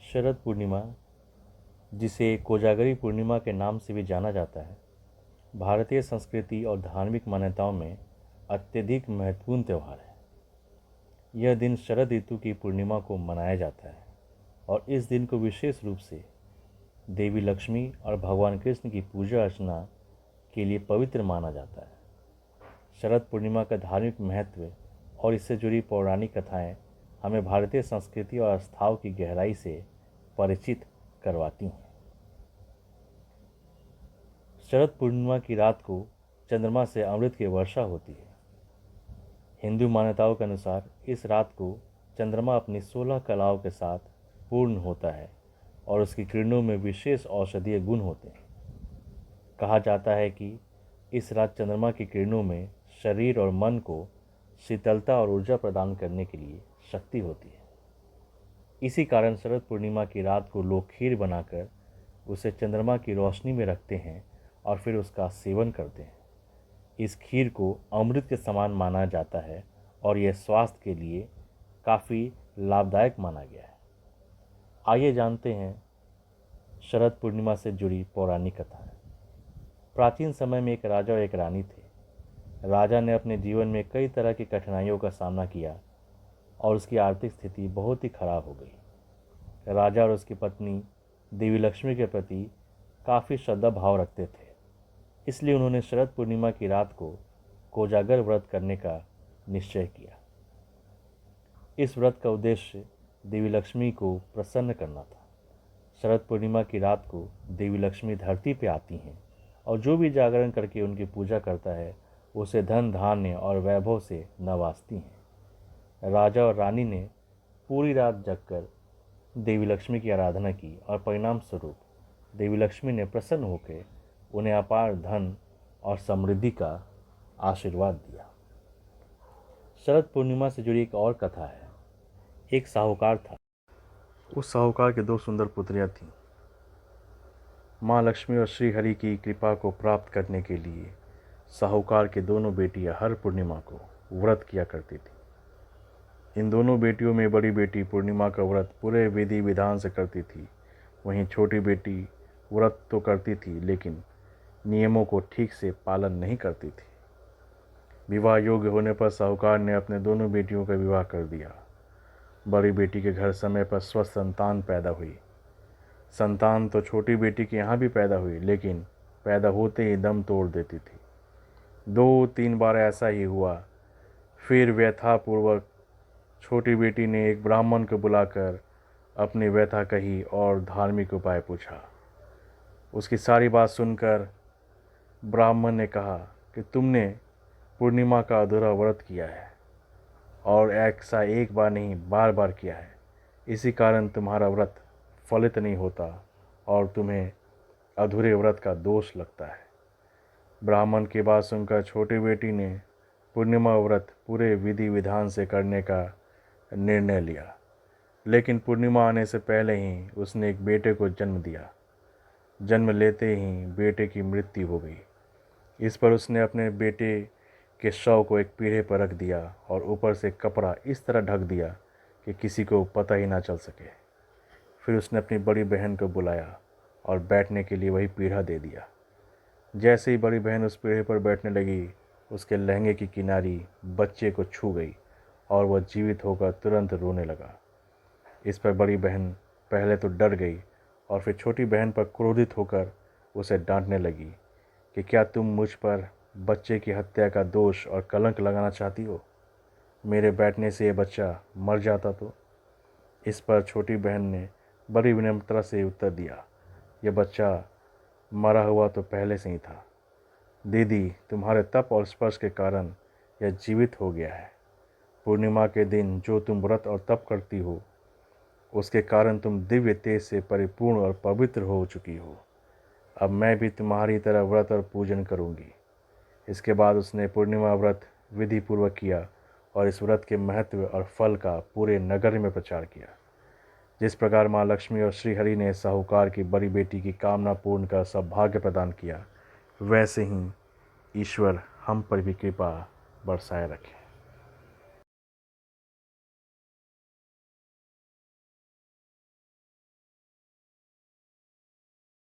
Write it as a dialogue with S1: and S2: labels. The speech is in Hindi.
S1: शरद पूर्णिमा, जिसे कोजागरी पूर्णिमा के नाम से भी जाना जाता है, भारतीय संस्कृति और धार्मिक मान्यताओं में अत्यधिक महत्वपूर्ण त्यौहार है। यह दिन शरद ऋतु की पूर्णिमा को मनाया जाता है और इस दिन को विशेष रूप से देवी लक्ष्मी और भगवान कृष्ण की पूजा अर्चना के लिए पवित्र माना जाता है। शरद पूर्णिमा का धार्मिक महत्व और इससे जुड़ी पौराणिक कथाएं हमें भारतीय संस्कृति और आस्थाओं की गहराई से परिचित करवाती हैं। शरद पूर्णिमा की रात को चंद्रमा से अमृत की वर्षा होती है। हिंदू मान्यताओं के अनुसार इस रात को चंद्रमा अपनी 16 कलाओं के साथ पूर्ण होता है और उसकी किरणों में विशेष औषधीय गुण होते हैं। कहा जाता है कि इस रात चंद्रमा की किरणों में शरीर और मन को शीतलता और ऊर्जा प्रदान करने के लिए शक्ति होती है। इसी कारण शरद पूर्णिमा की रात को लोग खीर बनाकर उसे चंद्रमा की रोशनी में रखते हैं और फिर उसका सेवन करते हैं। इस खीर को अमृत के समान माना जाता है और यह स्वास्थ्य के लिए काफ़ी लाभदायक माना गया है। आइए जानते हैं शरद पूर्णिमा से जुड़ी पौराणिक कथाएं। प्राचीन समय में एक राजा और एक रानी थे। राजा ने अपने जीवन में कई तरह की कठिनाइयों का सामना किया और उसकी आर्थिक स्थिति बहुत ही खराब हो गई। राजा और उसकी पत्नी देवी लक्ष्मी के प्रति काफ़ी श्रद्धा भाव रखते थे, इसलिए उन्होंने शरद पूर्णिमा की रात को कोजागर व्रत करने का निश्चय किया। इस व्रत का उद्देश्य देवी लक्ष्मी को प्रसन्न करना था। शरद पूर्णिमा की रात को देवी लक्ष्मी धरती पर आती हैं और जो भी जागरण करके उनकी पूजा करता है उसे धन धान्य और वैभव से नवाजती हैं। राजा और रानी ने पूरी रात जगकर देवी लक्ष्मी की आराधना की और परिणाम स्वरूप देवी लक्ष्मी ने प्रसन्न होकर उन्हें अपार धन और समृद्धि का आशीर्वाद दिया। शरद पूर्णिमा से जुड़ी एक और कथा है। एक साहूकार था। उस साहूकार के 2 सुंदर पुत्रियां थीं। माँ लक्ष्मी और श्री हरि की कृपा को प्राप्त करने के लिए साहूकार के दोनों बेटियां हर पूर्णिमा को व्रत किया करती थी। इन दोनों बेटियों में बड़ी बेटी पूर्णिमा का व्रत पूरे विधि विधान से करती थी। वहीं छोटी बेटी व्रत तो करती थी लेकिन नियमों को ठीक से पालन नहीं करती थी। विवाह योग्य होने पर साहूकार ने अपने दोनों बेटियों का विवाह कर दिया। बड़ी बेटी के घर समय पर स्वस्थ संतान पैदा हुई। संतान तो छोटी बेटी के यहाँ भी पैदा हुई, लेकिन पैदा होते ही दम तोड़ देती थी। 2-3 बार ऐसा ही हुआ। फिर व्यथापूर्वक छोटी बेटी ने एक ब्राह्मण को बुलाकर अपनी व्यथा कही और धार्मिक उपाय पूछा। उसकी सारी बात सुनकर ब्राह्मण ने कहा कि तुमने पूर्णिमा का अधूरा व्रत किया है और ऐसा एक बार नहीं बार बार किया है। इसी कारण तुम्हारा व्रत फलित नहीं होता और तुम्हें अधूरे व्रत का दोष लगता है। ब्राह्मण की बात सुनकर छोटी बेटी ने पूर्णिमा व्रत पूरे विधि विधान से करने का निर्णय लिया, लेकिन पूर्णिमा आने से पहले ही उसने एक बेटे को जन्म दिया। जन्म लेते ही बेटे की मृत्यु हो गई। इस पर उसने अपने बेटे के शव को एक पीढ़े पर रख दिया और ऊपर से कपड़ा इस तरह ढक दिया कि किसी को पता ही ना चल सके। फिर उसने अपनी बड़ी बहन को बुलाया और बैठने के लिए वही पीढ़ा दे दिया। जैसे ही बड़ी बहन उस पीढ़े पर बैठने लगी, उसके लहंगे की किनारी बच्चे को छू गई और वह जीवित होकर तुरंत रोने लगा। इस पर बड़ी बहन पहले तो डर गई और फिर छोटी बहन पर क्रोधित होकर उसे डांटने लगी कि क्या तुम मुझ पर बच्चे की हत्या का दोष और कलंक लगाना चाहती हो? मेरे बैठने से ये बच्चा मर जाता तो? इस पर छोटी बहन ने बड़ी विनम्रता से उत्तर दिया, यह बच्चा मरा हुआ तो पहले से ही था। दीदी, तुम्हारे तप और स्पर्श के कारण यह जीवित हो गया है। पूर्णिमा के दिन जो तुम व्रत और तप करती हो, उसके कारण तुम दिव्य तेज से परिपूर्ण और पवित्र हो चुकी हो। अब मैं भी तुम्हारी तरह व्रत और पूजन करूंगी। इसके बाद उसने पूर्णिमा व्रत विधि पूर्वक किया और इस व्रत के महत्व और फल का पूरे नगर में प्रचार किया। जिस प्रकार माँ लक्ष्मी और श्री हरि ने साहूकार की बड़ी बेटी की कामना पूर्ण कर सौभाग्य प्रदान किया, वैसे ही ईश्वर हम पर भी कृपा बरसाए रखे।